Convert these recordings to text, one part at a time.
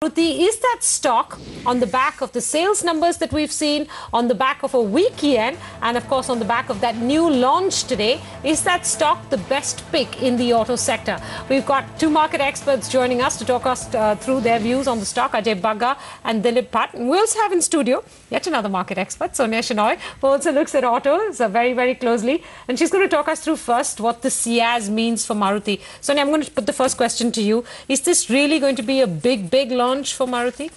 Maruti, is that stock on the back of the sales numbers that we've seen, on the back of a weak yen, and of course on the back of that new launch today, is that stock the best pick in the auto sector? We've got two market experts joining us to talk us through their views on the stock, Ajay Bagga and Dilip Bhatt. And we also have in studio yet another market expert, Sonia Shenoy, who also looks at autos very, very closely. And she's going to talk us through first what the Ciaz means for Maruti. Sonia, I'm going to put the first question to you. Is this really going to be a big launch for Maruti?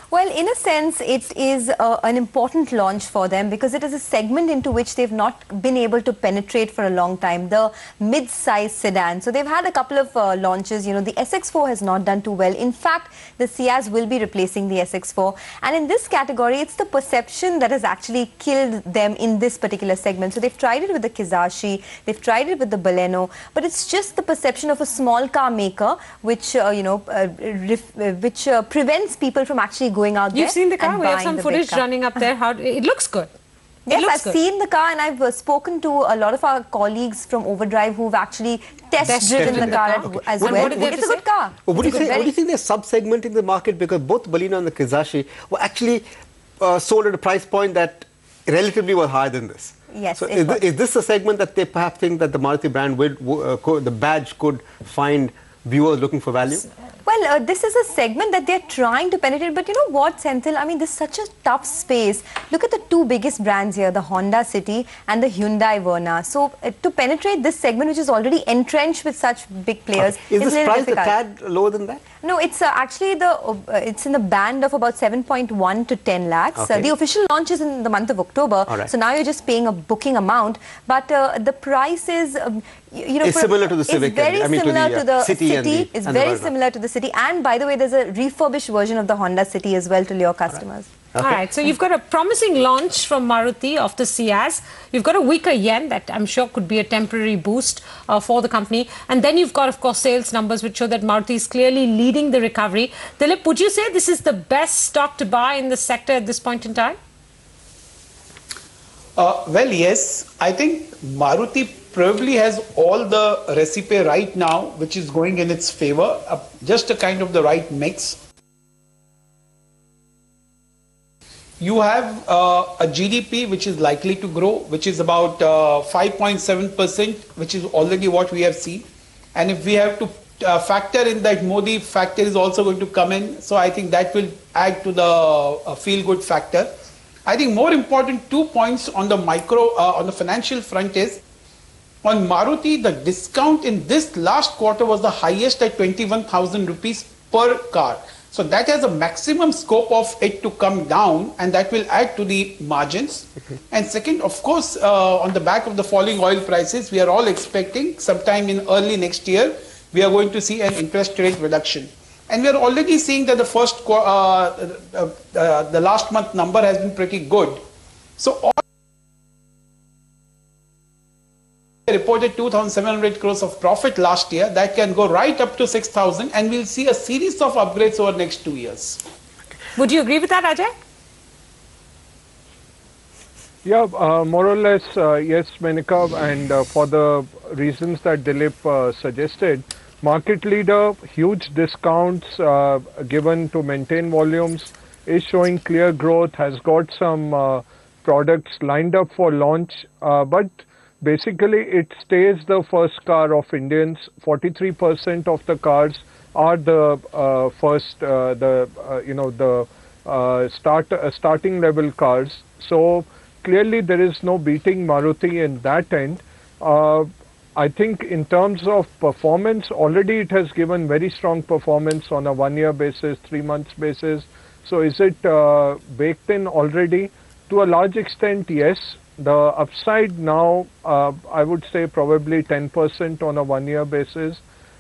Well, in a sense, it is an important launch for them because it is a segment into which they've not been able to penetrate for a long time, the mid-size sedan. So they've had a couple of launches. You know, the SX4 has not done too well. In fact, the Ciaz will be replacing the SX4. And in this category, it's the perception that has actually killed them in this particular segment. So they've tried it with the Kizashi, they've tried it with the Baleno, but it's just the perception of a small car maker which, prevents people from actually going out there. You've seen the car? We have some footage running up there. It looks good. Yes, I've seen the car and I've spoken to a lot of our colleagues from Overdrive who've actually test-driven the car as well. It's a good car. Would you think there's sub-segment in the market? Because both Baleno and the Kizashi were actually sold at a price point that relatively was higher than this. Yes. So is this a segment that they perhaps think that the Maruti brand, the badge could find viewers looking for value? Well, this is a segment that they're trying to penetrate. But you know what, Senthil? I mean, this is such a tough space. Look at the two biggest brands here, the Honda City and the Hyundai Verna. So to penetrate this segment, which is already entrenched with such big players, is this price a tad lower than that? No, it's actually it's in the band of about 7.1 to 10 lakhs. Okay. The official launch is in the month of October. Right. So now you're just paying a booking amount. But the price is, it's similar to the Civic. It's very similar to the City. It's very Verna. similar to the City. And by the way, there's a refurbished version of the Honda City as well to lure customers. Okay. All right, so you've got a promising launch from Maruti of the Ciaz. You've got a weaker yen that I'm sure could be a temporary boost for the company. And then you've got, of course, sales numbers which show that Maruti is clearly leading the recovery. Dilip, would you say this is the best stock to buy in the sector at this point in time? Well, yes. I think Maruti probably has all the recipe right now, which is going in its favor. Just a kind of the right mix. You have a GDP which is likely to grow, which is about 5.7%, which is already what we have seen. And if we have to factor in that Modi factor is also going to come in, so I think that will add to the feel-good factor. I think more important 2 points on the on the financial front is, on Maruti, the discount in this last quarter was the highest at 21,000 rupees per car. So that has a maximum scope of it to come down, and that will add to the margins. And second, of course, on the back of the falling oil prices, we are all expecting sometime in early next year, we are going to see an interest rate reduction. And we are already seeing that the last month number has been pretty good. So reported 2,700 crores of profit last year. That can go right up to 6,000, and we'll see a series of upgrades over the next 2 years. Would you agree with that, Ajay? Yeah, more or less, yes, Menika, and for the reasons that Dilip suggested, market leader, huge discounts given to maintain volumes, is showing clear growth, has got some products lined up for launch, but basically, it stays the first car of Indians. 43% of the cars are the starting level cars. So clearly, there is no beating Maruti in that end. I think in terms of performance, already it has given very strong performance on a 1 year basis, 3 months basis. So is it baked in already? To a large extent, yes. The upside now, I would say probably 10% on a 1 year basis.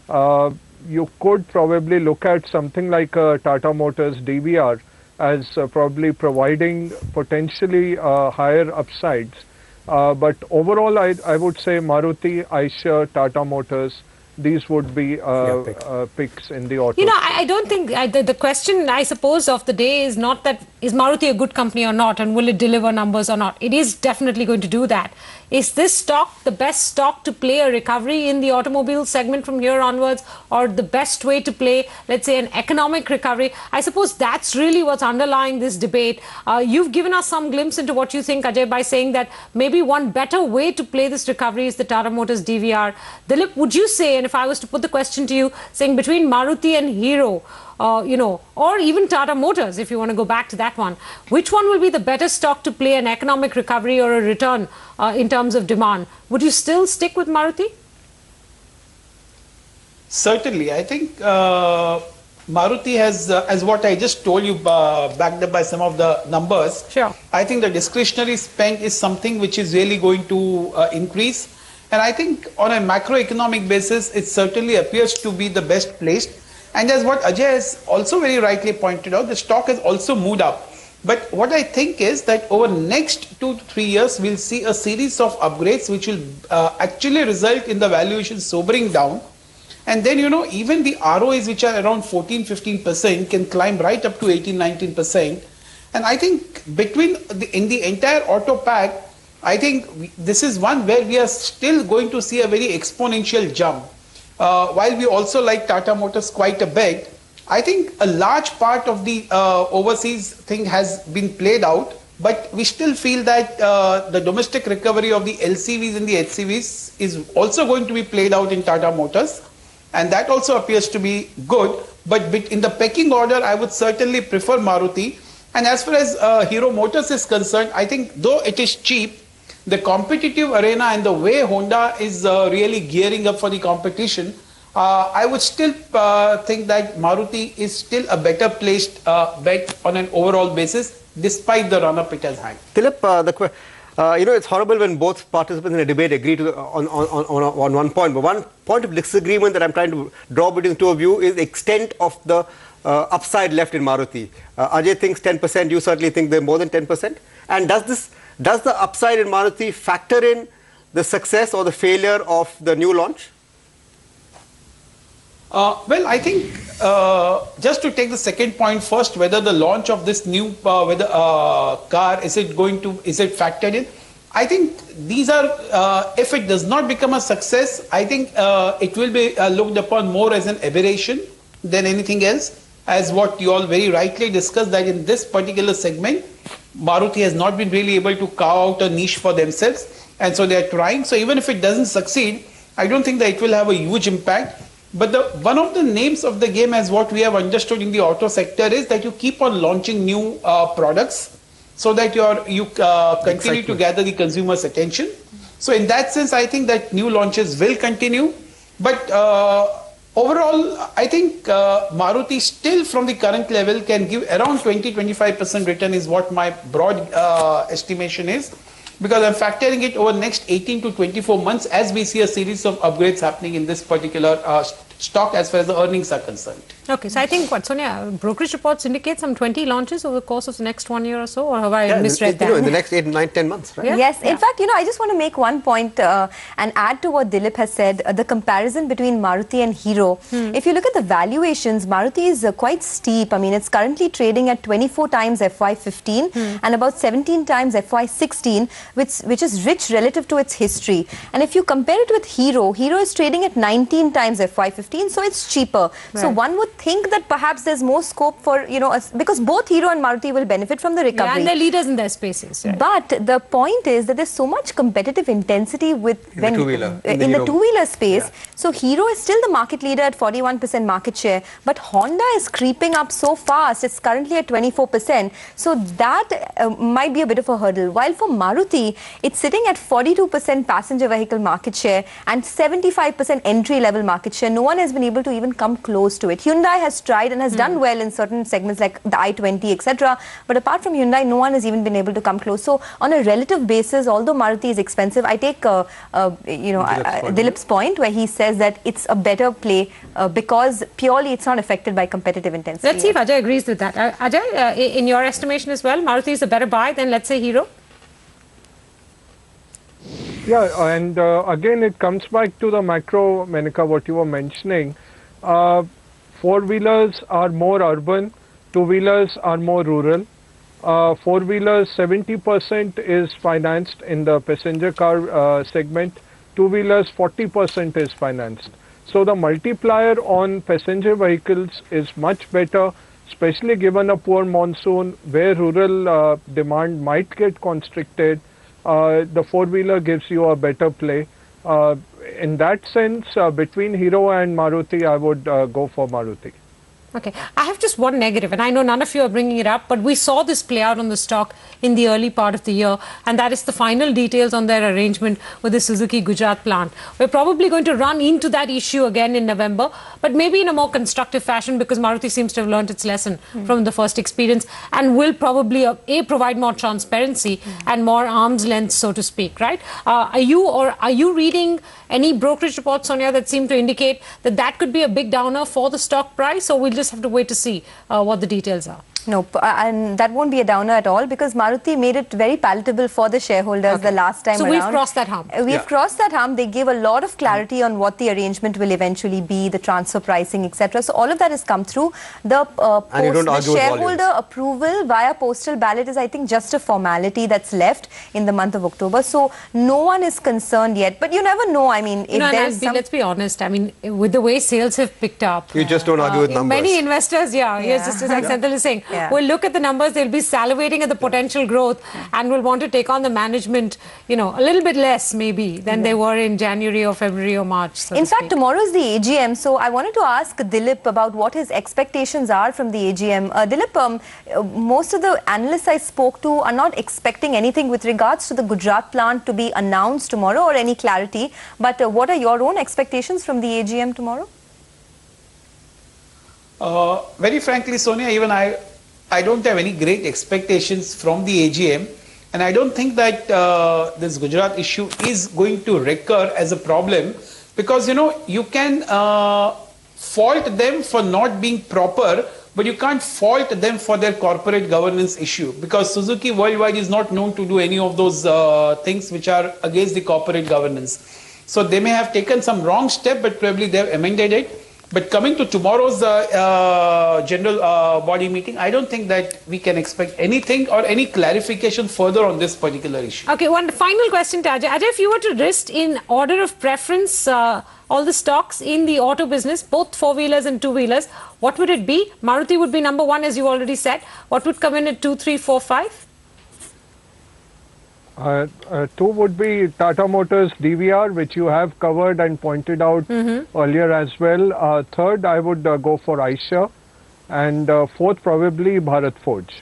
You could probably look at something like a Tata Motors DVR as probably providing potentially higher upsides. But overall, I would say Maruti, Eicher, Tata Motors, these would be picks in the auto. You know, I don't think the question, I suppose, of the day is not that is Maruti a good company or not, and will it deliver numbers or not. It is definitely going to do that. Is this stock the best stock to play a recovery in the automobile segment from here onwards, or the best way to play, let's say, an economic recovery? I suppose that's really what's underlying this debate. You've given us some glimpse into what you think, Ajay, by saying that maybe one better way to play this recovery is the Tata Motors DVR. Dilip, would you say, and if I was to put the question to you, saying between Maruti and Hero, or even Tata Motors, if you want to go back to that one, which one will be the better stock to play an economic recovery or a return in terms of demand? Would you still stick with Maruti? Certainly. I think Maruti has, as what I just told you, backed up by some of the numbers. Sure. I think the discretionary spend is something which is really going to increase. And I think on a macroeconomic basis, it certainly appears to be the best placed. And as what Ajay has also very rightly pointed out, the stock has also moved up. But what I think is that over next 2 to 3 years, we'll see a series of upgrades which will actually result in the valuation sobering down. And then, even the ROAs, which are around 14-15%, can climb right up to 18-19%. And I think in the entire auto pack, I think this is one where we are still going to see a very exponential jump. While we also like Tata Motors quite a bit, I think a large part of the overseas thing has been played out, but we still feel that the domestic recovery of the LCVs and the HCVs is also going to be played out in Tata Motors, and that also appears to be good. But in the pecking order, I would certainly prefer Maruti. And as far as Hero Motors is concerned, I think though it is cheap, the competitive arena and the way Honda is really gearing up for the competition, I would still think that Maruti is still a better placed bet on an overall basis, despite the run-up it has had. Dilip, it's horrible when both participants in a debate agree on one point. But one point of disagreement that I'm trying to draw between the two of you is the extent of the upside left in Maruti. Ajay thinks 10%. You certainly think they're more than 10%. And does the upside in Maruti factor in the success or the failure of the new launch? Well, I think just to take the second point first, whether the launch of this new car is it factored in? I think these are, if it does not become a success, I think it will be looked upon more as an aberration than anything else. As what you all very rightly discussed, that in this particular segment, Maruti has not been really able to carve out a niche for themselves, and so they are trying. So even if it doesn't succeed, I don't think that it will have a huge impact. But one of the names of the game, as what we have understood in the auto sector, is that you keep on launching new products so that you continue to gather the consumer's attention. So in that sense, I think that new launches will continue. But overall, I think Maruti still from the current level can give around 20-25% return is what my broad estimation is. Because I'm factoring it over next 18 to 24 months as we see a series of upgrades happening in this particular stock as far as the earnings are concerned. Okay, so I think Sonia, brokerage reports indicate some 20 launches over the course of the next 1 year or so, or have I misread that? In the next 8, 9, 10 months, right? Yeah? Yes, in fact, I just want to make one point and add to what Dilip has said, the comparison between Maruti and Hero. If you look at the valuations, Maruti is quite steep. I mean, it's currently trading at 24 times FY15 and about 17 times FY16, which is rich relative to its history. And if you compare it with Hero, Hero is trading at 19 times FY15, so it's cheaper. Right. So one would think that perhaps there's more scope for, because both Hero and Maruti will benefit from the recovery. Yeah, and they're leaders in their spaces. Right? But the point is that there's so much competitive intensity in the two-wheeler space. Yeah. So Hero is still the market leader at 41% market share, but Honda is creeping up so fast. It's currently at 24%. So that might be a bit of a hurdle. While for Maruti, it's sitting at 42% passenger vehicle market share and 75% entry-level market share. No one has been able to even come close to it. Hyundai has tried and has done well in certain segments like the i20, etc. But apart from Hyundai, no one has even been able to come close. So on a relative basis, although Maruti is expensive, I take Dilip's point where he says that it's a better play because purely it's not affected by competitive intensity. Let's see if Ajay agrees with that. Ajay, in your estimation as well, Maruti is a better buy than, let's say, Hero? Yeah, and again, it comes back to the macro, Menika, what you were mentioning. Four-wheelers are more urban, two-wheelers are more rural. Four-wheelers, 70% is financed in the passenger car segment. Two-wheelers, 40% is financed. So the multiplier on passenger vehicles is much better, especially given a poor monsoon where rural demand might get constricted. The four-wheeler gives you a better play. In that sense, between Hero and Maruti, I would go for Maruti. Okay, I have just one negative, and I know none of you are bringing it up, but we saw this play out on the stock in the early part of the year, and that is the final details on their arrangement with the Suzuki Gujarat plant. We're probably going to run into that issue again in November, but maybe in a more constructive fashion, because Maruti seems to have learnt its lesson from the first experience and will probably provide more transparency and more arm's length, so to speak, right? Are you reading any brokerage reports, Sonia, that seem to indicate that that could be a big downer for the stock price, or we'll just have to wait to see what the details are? No, and that won't be a downer at all, because Maruti made it very palatable for the shareholders the last time around. So we've crossed that hump. We've crossed that hump. They gave a lot of clarity on what the arrangement will eventually be, the transfer pricing, etc. So all of that has come through. The shareholder approval via postal ballot is, I think, just a formality that's left in the month of October. So no one is concerned yet. But you never know. I mean, if there's let's be honest. I mean, with the way sales have picked up, you just don't argue with numbers. Many investors, yes, just as Senthil is saying, will look at the numbers, they'll be salivating at the potential growth and will want to take on the management, a little bit less maybe than they were in January or February or March. So in fact, tomorrow is the AGM, so I wanted to ask Dilip about what his expectations are from the AGM. Dilip, most of the analysts I spoke to are not expecting anything with regards to the Gujarat plant to be announced tomorrow or any clarity. But what are your own expectations from the AGM tomorrow? Very frankly, Sonia, even I don't have any great expectations from the AGM, and I don't think that this Gujarat issue is going to recur as a problem, because you can fault them for not being proper, but you can't fault them for their corporate governance issue, because Suzuki worldwide is not known to do any of those things which are against the corporate governance. So they may have taken some wrong step, but probably they have amended it. But coming to tomorrow's general body meeting, I don't think that we can expect anything or any clarification further on this particular issue. Okay, one final question to Ajay. Ajay, if you were to list in order of preference all the stocks in the auto business, both four-wheelers and two-wheelers, what would it be? Maruti would be number one, as you already said. What would come in at 2, 3, 4, 5? Two would be Tata Motors DVR, which you have covered and pointed out earlier as well. Third, I would go for Eicher. And fourth, probably Bharat Forge.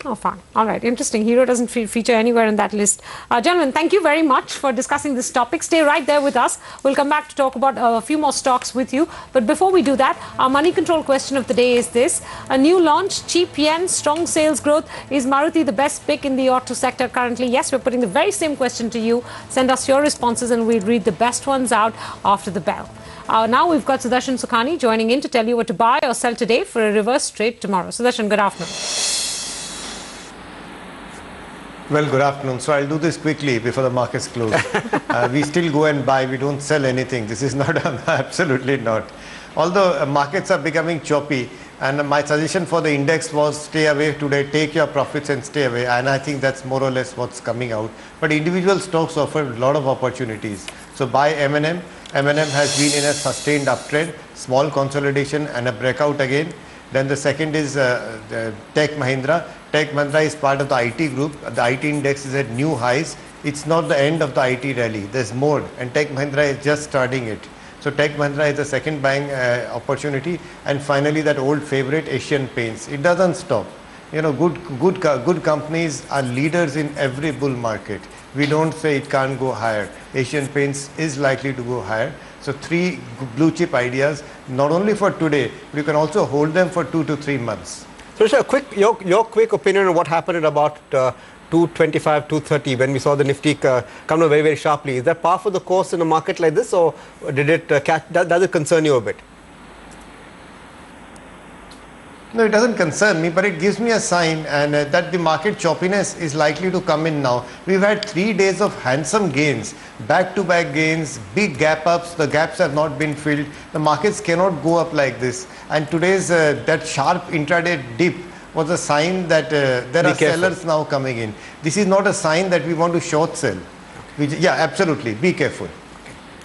Oh, fine. All right. Interesting. Hero doesn't feature anywhere in that list. Gentlemen, thank you very much for discussing this topic. Stay right there with us. We'll come back to talk about a few more stocks with you. But before we do that, our money control question of the day is this. A new launch, cheap yen, strong sales growth. Is Maruti the best pick in the auto sector currently? Yes, we're putting the very same question to you. Send us your responses and we'll read the best ones out after the bell. Now we've got Sudarshan Sukhani joining in to tell you what to buy or sell today for a reverse trade tomorrow. Sudarshan, good afternoon. Well, good afternoon. So I'll do this quickly before the markets close. We still go and buy. We don't sell anything. This is not, absolutely not. Although markets are becoming choppy, and my suggestion for the index was stay away today, take your profits and stay away. And I think that's more or less what's coming out. But individual stocks offer a lot of opportunities. So buy M&M. M&M has been in a sustained uptrend, small consolidation and a breakout again. Then the second is Tech Mahindra. Tech Mahindra is part of the IT group. The IT index is at new highs. It's not the end of the IT rally. There's more, and Tech Mahindra is just starting it. So Tech Mahindra is the second buying opportunity. And finally, that old favorite, Asian Paints. It doesn't stop. Good companies are leaders in every bull market. We don't say it can't go higher. Asian Paints is likely to go higher. So three blue chip ideas, not only for today, but you can also hold them for 2 to 3 months. So, your quick opinion on what happened at about 225, 230 when we saw the Nifty come down very, very sharply. Is that par for the course in a market like this, or did it does it concern you a bit? No, it doesn't concern me, but it gives me a sign and that the market choppiness is likely to come in now. We've had 3 days of handsome gains, back-to-back gains, big gap ups. The gaps have not been filled. The markets cannot go up like this. And today's that sharp intraday dip was a sign that there Be are careful. sellers now coming in. This is not a sign that we want to short sell. Yeah, absolutely. Be careful.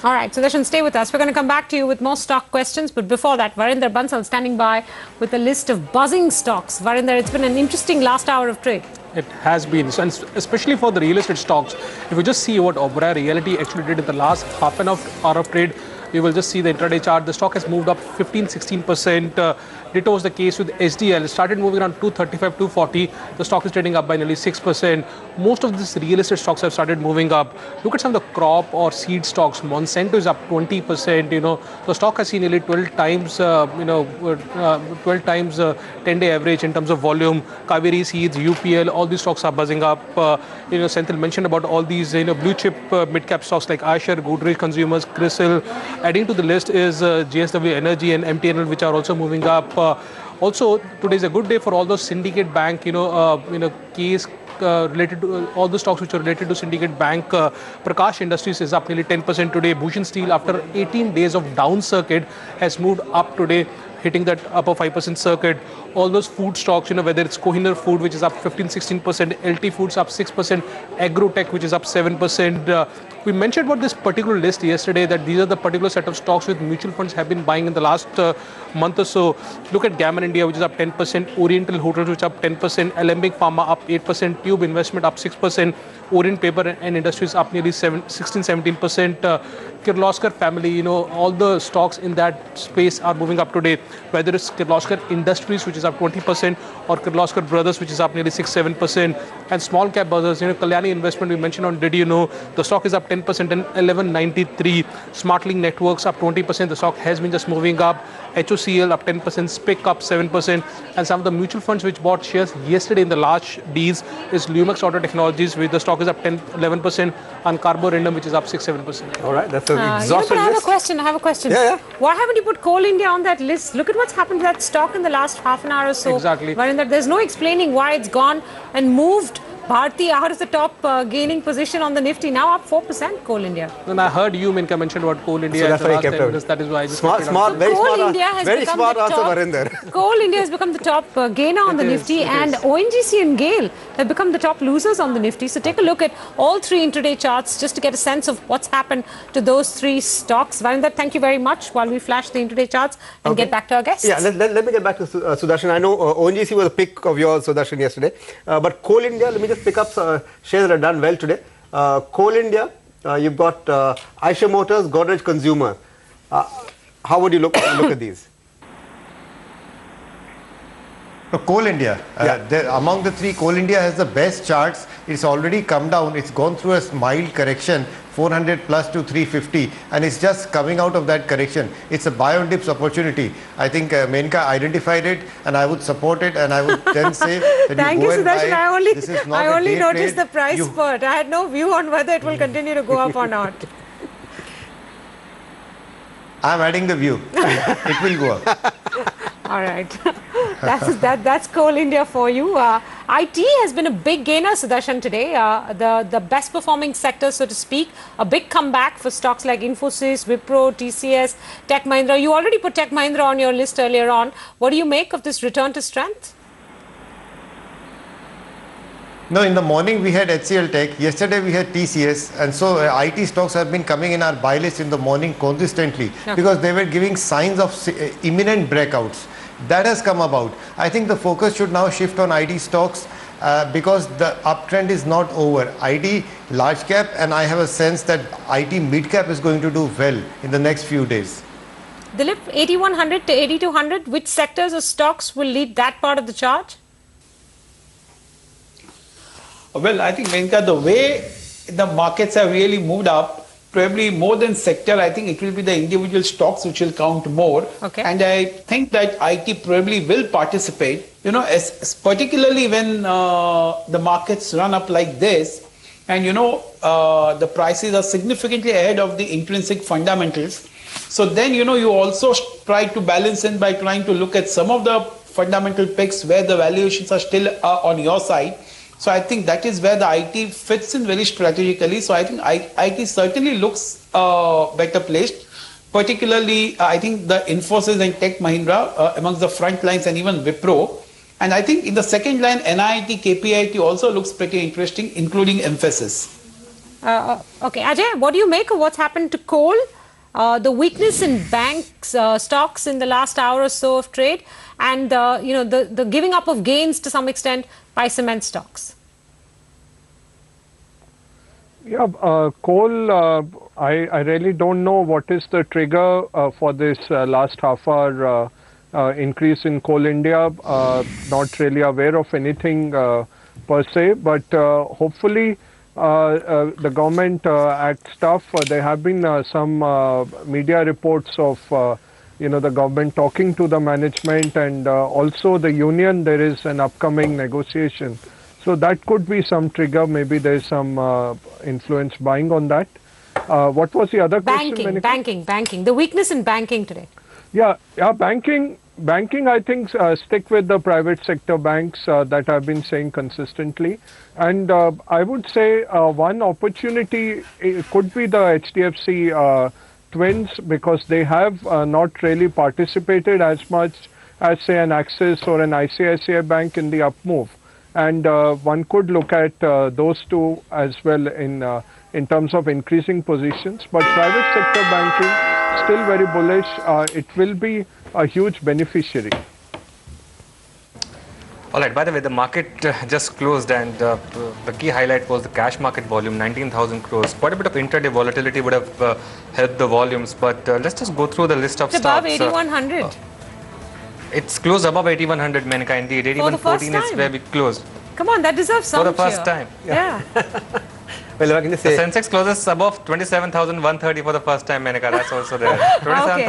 All right, Sudarshan, stay with us. We're going to come back to you with more stock questions. But before that, Varinder Bansal standing by with a list of buzzing stocks. Varinder, it's been an interesting last hour of trade. It has been, and especially for the real estate stocks. If you just see what Oberoi Realty actually did in the last half an hour of trade, you will just see the intraday chart. The stock has moved up 15-16%. Ditto was the case with SDL. It started moving around 235, 240. The stock is trading up by nearly 6%. Most of these real estate stocks have started moving up. Look at some of the crop or seed stocks. Monsanto is up 20%. You know, the stock has seen nearly 12 times, 12 times 10-day average in terms of volume. Kaveri Seeds, UPL, all these stocks are buzzing up. Senthil mentioned about all these, blue chip mid-cap stocks like Asher, Godrej Consumers, CRISIL. Adding to the list is JSW Energy and MTNL, which are also moving up. Also, today is a good day for all those Syndicate Bank, case related to all the stocks which are related to Syndicate Bank. Prakash Industries is up nearly 10% today. Bhushan Steel, after 18 days of down circuit, has moved up today, hitting that upper 5% circuit. All those food stocks, whether it's Kohinoor Food, which is up 15-16%, LT Foods up 6%, Agrotech, which is up 7%. We mentioned about this particular list yesterday, that these are the particular set of stocks which mutual funds have been buying in the last month or so. Look at Gammon India, which is up 10%, Oriental Hotels, which is up 10%, Alembic Pharma up 8%, Tube Investment up 6%, Orient Paper and Industries up nearly 16-17%. Kirloskar family, all the stocks in that space are moving up today, whether it's Kirloskar Industries, which is up 20%, or Kirloskar Brothers, which is up nearly 6-7%. And small cap buzzers, Kalyani Investment, we mentioned on Did You Know, the stock is up 10% and 1193. SmartLink Networks up 20%, the stock has been just moving up. HOCL up 10%, SPIC up 7%. And some of the mutual funds which bought shares yesterday in the large deals is Lumax Auto Technologies, where the stock is up 11%, and Carborundum, which is up 6-7%. All right, that's an exhaustive but I have list. I have a question. Yeah. Why haven't you put Coal India on that list? Look at what's happened to that stock in the last half an hour or so. Exactly. Varinder, there's no explaining why it's gone and moved Bharti out of the top gaining position on the Nifty, now up 4%, Coal India. And I heard you, Minka, mentioned about Coal India. So that's at the why last you kept 10 it. minutes. That is why I just Smart, kept it on. very Coal smart, India has very become smart the answer, top, Varinder. Coal India has become the top gainer on the Nifty, and ONGC and GAIL have become the top losers on the Nifty. So take a look at all three intraday charts just to get a sense of what's happened to those three stocks. Varinder, thank you very much while we flash the intraday charts and get back to our guests. Yeah, let me get back to Sudarshan. I know ONGC was a pick of yours, Sudarshan, yesterday. But Coal India, let me just pick up shares that have done well today. Coal India, you've got Eicher Motors, Godrej Consumer. How would you look at these? Coal India, among the three, Coal India has the best charts. It's already come down. It's gone through a mild correction, 400 plus to 350, and it's just coming out of that correction. It's a buy on dips opportunity. I think Menka identified it, and I would support it, and I would then say that Thank you you, go and buy Sudarshan. it. I only noticed the price You- spurt. I had no view on whether it will continue to go up or not. I'm adding the view. It will go up. All right. That's Coal India for you. IT has been a big gainer, Sudarshan, today. The best performing sector, so to speak. A big comeback for stocks like Infosys, Wipro, TCS, Tech Mahindra. You already put Tech Mahindra on your list earlier on. What do you make of this return to strength? No, in the morning we had HCL Tech, yesterday we had TCS, and so IT stocks have been coming in our buy list in the morning consistently because they were giving signs of imminent breakouts. That has come about. I think the focus should now shift on IT stocks because the uptrend is not over. IT large cap, and I have a sense that IT mid cap is going to do well in the next few days. Dilip, 8100 to 8200, which sectors or stocks will lead that part of the chart? Well, I think, Venka, the way the markets have really moved up, probably more than sector, I think it will be the individual stocks which will count more. Okay. And I think that IT probably will participate, as particularly when the markets run up like this, and the prices are significantly ahead of the intrinsic fundamentals. So then, you also try to balance in by trying to look at some of the fundamental picks where the valuations are still on your side. So I think that is where the IT fits in very strategically. So I think IT certainly looks better placed. Particularly, I think the Infosys and Tech Mahindra amongst the front lines, and even Wipro. And I think in the second line, NIIT, KPIT also looks pretty interesting, including Mphasis. Okay, Ajay, what do you make of what's happened to coal? The weakness in banks stocks in the last hour or so of trade, and the giving up of gains to some extent by cement stocks. Yeah, coal, I really don't know what is the trigger for this last half hour increase in Coal India. Not really aware of anything per se, but hopefully the government act stuff. There have been some media reports of the government talking to the management, and also the union. There is an upcoming negotiation, so that could be some trigger. Maybe there is some influence buying on that. What was the other question? Banking. The weakness in banking today. Yeah, banking. I think stick with the private sector banks that I've been saying consistently, and I would say one opportunity could be the HDFC twins, because they have not really participated as much as say an Axis or an ICICI bank in the up move, and one could look at those two as well in terms of increasing positions. But private sector banking still very bullish. It will be a huge beneficiary. All right, by the way, the market just closed, and the key highlight was the cash market volume, 19,000 crores. Quite a bit of intraday volatility would have helped the volumes, but let's just go through the list of stocks. Above 8,100. It's closed above 8,100, Menika, indeed. 8,114 is where we closed. Come on, that deserves some for the first time. Yeah. Well, I can just say the Sensex closes above 27,130 for the first time, Menika. That's also there. 27,100.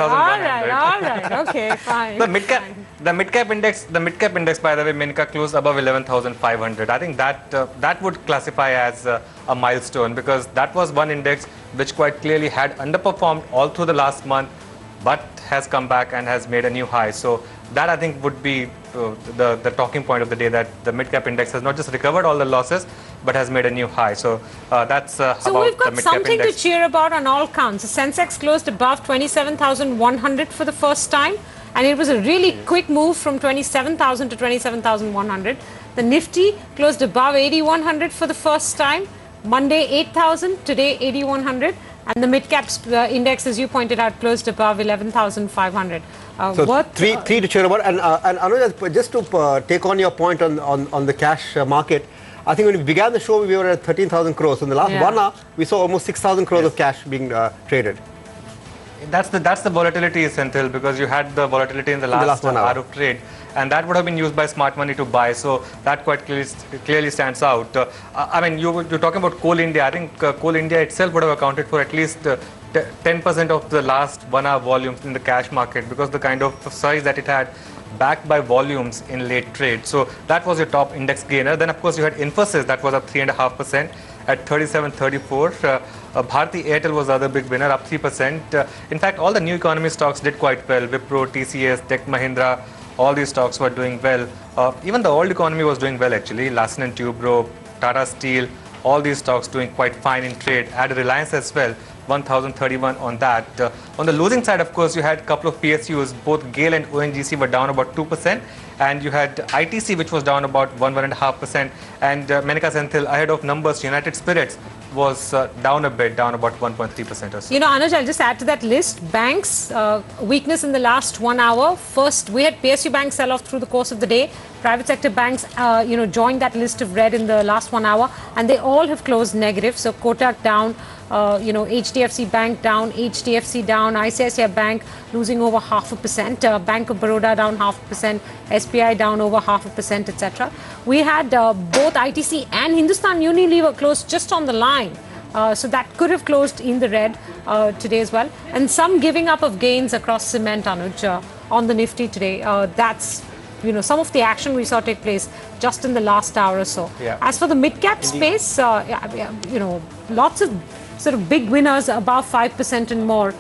Okay, all right. Okay, fine. The mid-cap index, by the way, Menika, closed above 11,500. I think that would classify as a milestone, because that was one index which quite clearly had underperformed all through the last month, but has come back and has made a new high. So that, I think, would be the talking point of the day, that the mid-cap index has not just recovered all the losses, but has made a new high. So that's so about we've got the mid-cap something index. to cheer about on all counts. The Sensex closed above 27,100 for the first time, and it was a really quick move from 27,000 to 27,100. The Nifty closed above 8,100 for the first time. Monday 8,000, today 8,100. And the mid-caps index, as you pointed out, closed above 11,500. So three to cheer about. And Anuj, just to take on your point on the cash market, I think when we began the show, we were at 13,000 crores. In the last 1 hour, we saw almost 6,000 crores of cash being traded. That's the volatility, Senthil, because you had the volatility in the last 1 hour of trade, and that would have been used by smart money to buy. So that quite clearly stands out. I mean, you're talking about Coal India. I think Coal India itself would have accounted for at least 10% of the last 1 hour volumes in the cash market, because the kind of size that it had, backed by volumes in late trade. So that was your top index gainer. Then, of course, you had Infosys, that was up 3.5% at 37.34. Bharti Airtel was the other big winner, up 3%. In fact, all the new economy stocks did quite well. Wipro, TCS, Tech Mahindra, all these stocks were doing well. Even the old economy was doing well, actually. Larsen & Toubro, Tata Steel, all these stocks doing quite fine in trade. Add Reliance as well, 1,031 on that. On the losing side, of course, you had a couple of PSUs. Both GAIL and ONGC were down about 2%. And you had ITC, which was down about 1.5%. And Menika, Senthil, ahead of numbers, United Spirits was down a bit, down about 1.3% or so. You know, Anuj, I'll just add to that list. Banks, weakness in the last 1 hour. First, we had PSU banks sell off through the course of the day. Private sector banks, joined that list of red in the last 1 hour, and they all have closed negative. So Kotak down, HDFC Bank down, HDFC down, ICICI Bank losing over 0.5%, Bank of Baroda down 0.5%, SBI down over 0.5%, etc. We had both ITC and Hindustan Unilever closed just on the line. So that could have closed in the red today as well. And some giving up of gains across cement, Anuj, on the Nifty today. That's some of the action we saw take place just in the last hour or so. Yeah. As for the mid-cap space, lots of sort of big winners above 5% and more.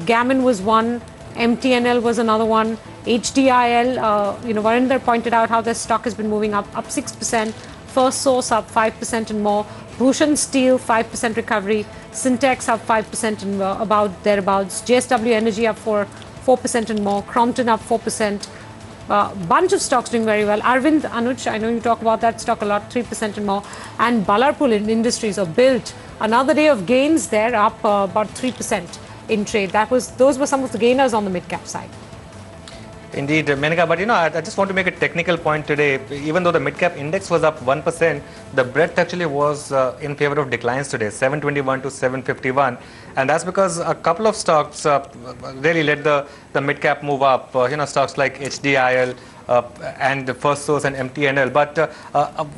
Gammon was one, MTNL was another one, HDIL, Varinder pointed out how their stock has been moving up 6%, First Source up 5% and more, Bhushan Steel 5% recovery, Syntex up 5% and about thereabouts, JSW Energy up 4% and more, Crompton up 4%, bunch of stocks doing very well. Arvind, Anuj, I know you talk about that stock a lot, 3% and more. And Balarpur Industries, or Built, another day of gains there, up about 3% in trade. Those were some of the gainers on the mid-cap side. Indeed, Menaka, but I just want to make a technical point today. Even though the mid-cap index was up 1%, the breadth actually was in favor of declines today, 721 to 751. And that's because a couple of stocks really led the mid-cap move up, stocks like HDIL and Firstsource and MTNL. But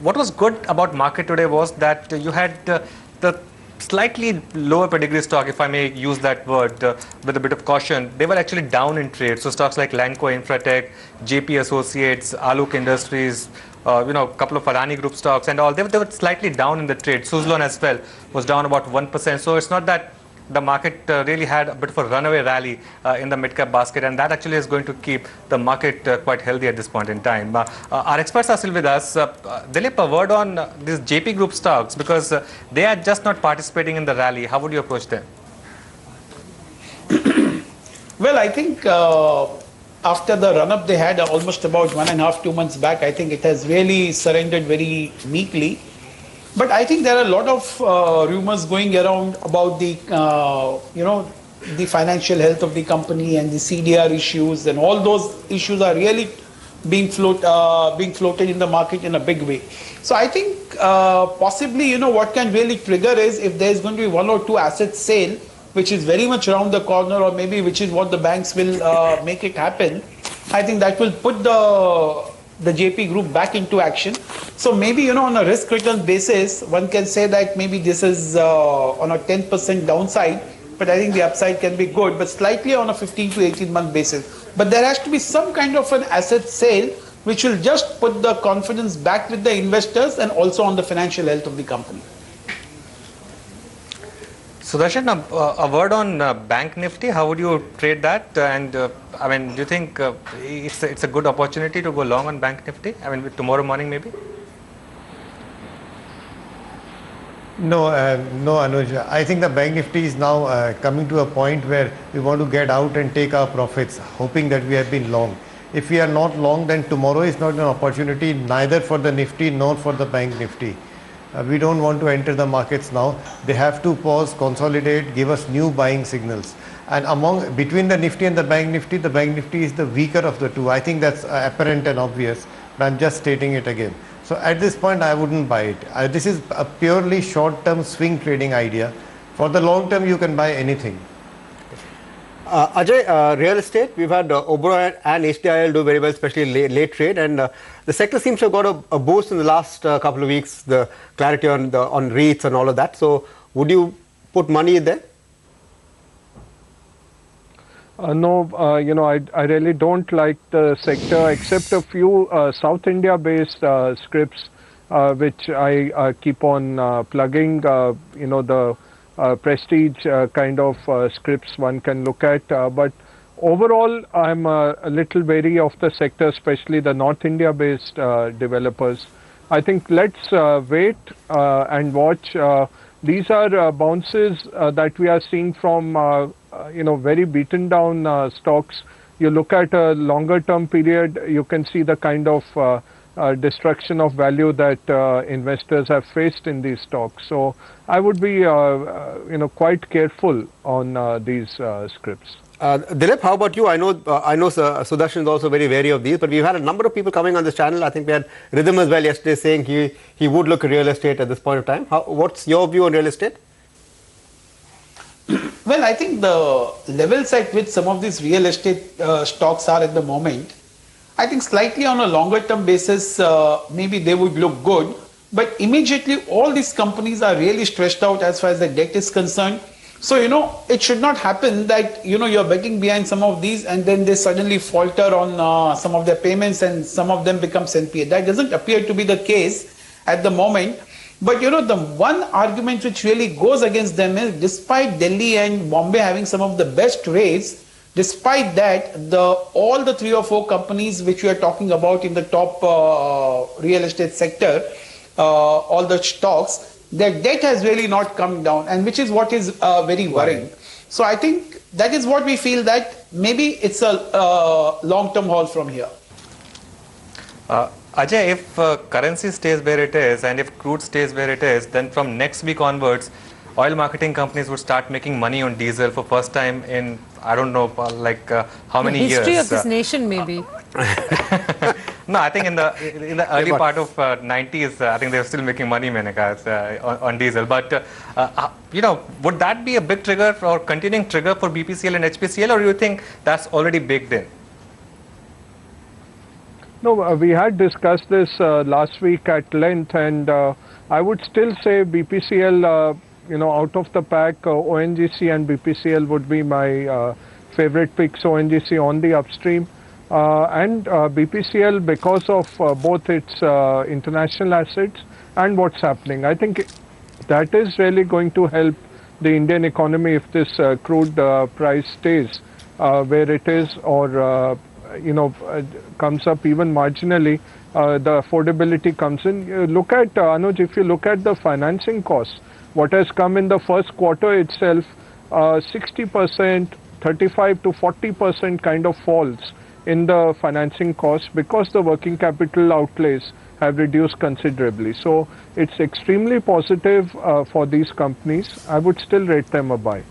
what was good about market today was that you had the slightly lower pedigree stock, if I may use that word with a bit of caution. They were actually down in trade. So stocks like Lanco Infratech, JP Associates, Alok Industries, a couple of Adani Group stocks and all, they were slightly down in the trade. Suzlon as well was down about 1%. So it's not that the market really had a bit of a runaway rally in the mid-cap basket, and that actually is going to keep the market quite healthy at this point in time. Our experts are still with us. Dilip, a word on these JP Group stocks, because they are just not participating in the rally. How would you approach them? Well, I think after the run-up they had almost about 1.5 to 2 months back, I think it has really surrendered very meekly. But I think there are a lot of rumors going around about the, the financial health of the company and the CDR issues, and all those issues are really being floated in the market in a big way. So I think possibly, what can really trigger is if there is going to be 1 or 2 asset sale, which is very much around the corner, or maybe which is what the banks will make it happen. I think that will put the JP Group back into action. So maybe, on a risk return basis, one can say that maybe this is on a 10% downside, but I think the upside can be good, but slightly on a 15 to 18 month basis. But there has to be some kind of an asset sale which will just put the confidence back with the investors and also on the financial health of the company. Sudarshan, a word on Bank Nifty. How would you trade that? And do you think it's a good opportunity to go long on Bank Nifty? Tomorrow morning maybe? No, Anuj. I think the Bank Nifty is now coming to a point where we want to get out and take our profits, hoping that we have been long. If we are not long, then tomorrow is not an opportunity neither for the Nifty nor for the Bank Nifty. We don't want to enter the markets now. They have to pause, consolidate, give us new buying signals. And between the Nifty and the Bank Nifty is the weaker of the two. I think that's apparent and obvious, but I'm just stating it again. So at this point, I wouldn't buy it. This is a purely short-term swing trading idea. For the long term, you can buy anything. Ajay, real estate, we've had Oberoi and HDIL do very well, especially late trade, and the sector seems to have got a boost in the last couple of weeks, the clarity on REITs and all of that. So would you put money there? No, I really don't like the sector, except a few South India-based scripts, which I keep on plugging, the prestige kind of scripts one can look at. But overall, I'm a little wary of the sector, especially the North India-based developers. I think let's wait and watch. These are bounces that we are seeing from, very beaten down stocks. You look at a longer term period, you can see the kind of destruction of value that investors have faced in these stocks. So I would be, quite careful on these scripts. Dilip, how about you? I know Sudarshan is also very wary of these, but we've had a number of people coming on this channel. I think we had Rhythm as well yesterday saying he would look at real estate at this point of time. What's your view on real estate? Well, I think the levels at which some of these real estate stocks are at the moment, I think slightly on a longer term basis, maybe they would look good. But immediately all these companies are really stretched out as far as the debt is concerned. So, it should not happen that, you're betting behind some of these and then they suddenly falter on some of their payments and some of them becomes NPA. That doesn't appear to be the case at the moment. But, the one argument which really goes against them is despite Delhi and Bombay having some of the best rates, despite that, all the 3 or 4 companies which we are talking about in the top real estate sector, all the stocks, their debt has really not come down, and which is what is very worrying. Right. So I think that is what we feel, that maybe it's a long-term haul from here. Ajay, if currency stays where it is and if crude stays where it is, then from next week onwards, oil marketing companies would start making money on diesel for first time in, I don't know, how many years. History of this nation, maybe. No, I think in the early part of 90s, I think they were still making money, Menaka, on diesel. But, you know, would that be a big trigger or continuing trigger for BPCL and HPCL, or do you think that's already baked in? No, we had discussed this last week at length, and I would still say BPCL, you know, out of the pack, ONGC and BPCL would be my favorite picks. ONGC on the upstream. And BPCL because of both its international assets and what's happening. I think that is really going to help the Indian economy if this crude price stays where it is, or you know, comes up even marginally. The affordability comes in. Look at Anuj, if you look at the financing costs, what has come in the first quarter itself, 60%, 35 to 40% kind of falls in the financing costs because the working capital outlays have reduced considerably. So it's extremely positive for these companies. I would still rate them a buy.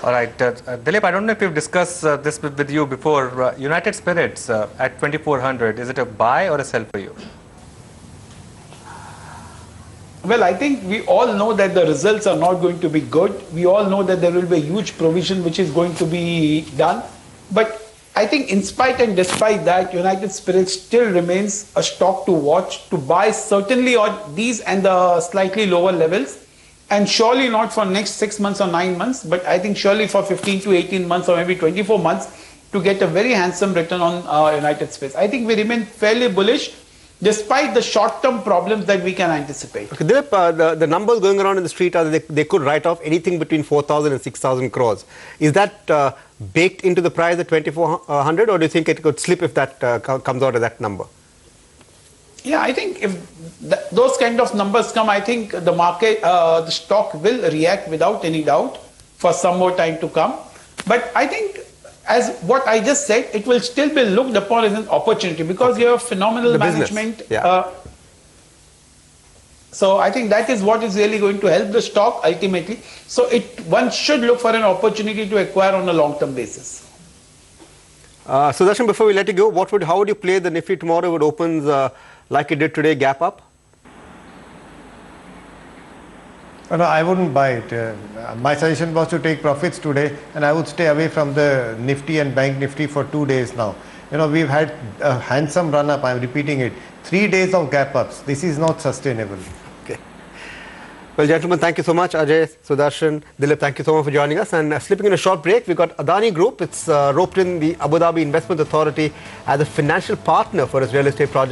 All right, Dilip, I don't know if we've discussed this with you before. United Spirits at 2400, is it a buy or a sell for you? Well, I think we all know that the results are not going to be good. We all know that there will be a huge provision which is going to be done. But I think in spite and despite that, United Spirits still remains a stock to watch, to buy certainly on these and the slightly lower levels. And surely not for next 6 months or 9 months, but I think surely for 15 to 18 months or maybe 24 months to get a very handsome return on United Spirits. I think we remain fairly bullish despite the short-term problems that we can anticipate. Okay, Dilip, the numbers going around in the street are that they could write off anything between 4,000 and 6,000 crores. Is that baked into the price at 2,400, or do you think it could slip if that comes out of that number? Yeah, I think if those kind of numbers come, I think the market, the stock will react without any doubt for some more time to come. But I think, as what I just said, it will still be looked upon as an opportunity because you have phenomenal management. Yeah. So I think that is what is really going to help the stock ultimately. So one should look for an opportunity to acquire on a long-term basis. Sudarshan, before we let you go, how would you play the Nifty tomorrow if it opens like it did today, gap up? No, I wouldn't buy it. My suggestion was to take profits today, and I would stay away from the Nifty and Bank Nifty for 2 days now. You know, we've had a handsome run up, I'm repeating it. 3 days of gap ups. This is not sustainable. Okay. Well, gentlemen, thank you so much. Ajay, Sudarshan, Dilip, thank you so much for joining us. And slipping in a short break, we've got Adani Group. It's roped in the Abu Dhabi Investment Authority as a financial partner for its real estate project.